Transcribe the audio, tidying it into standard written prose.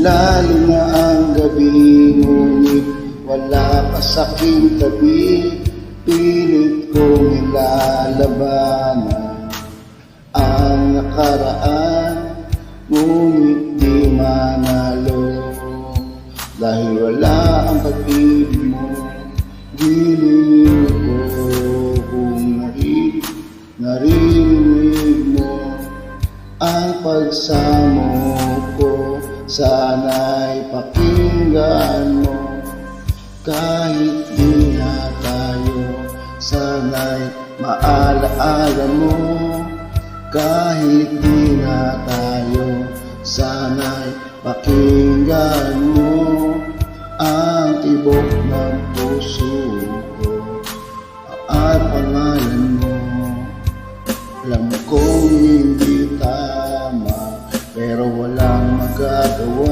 Lalo na ang gabi, ngunit wala ka sa'king tabi. Pilit kong ilalabanan ang nakaraan, ngunit di manalo. Dahil wala ang pag-ibig mo, giliw ko kung narinig mo ang pagsamo ko. Sana'y pakinggan mo, kahit di na tayo. Sana'y maalaala mo, kahit di na tayo. Sana'y pakinggan mo ang tibok ng puso ko at pangalan mo. Alam kong hindi tama, pero walang magagawa.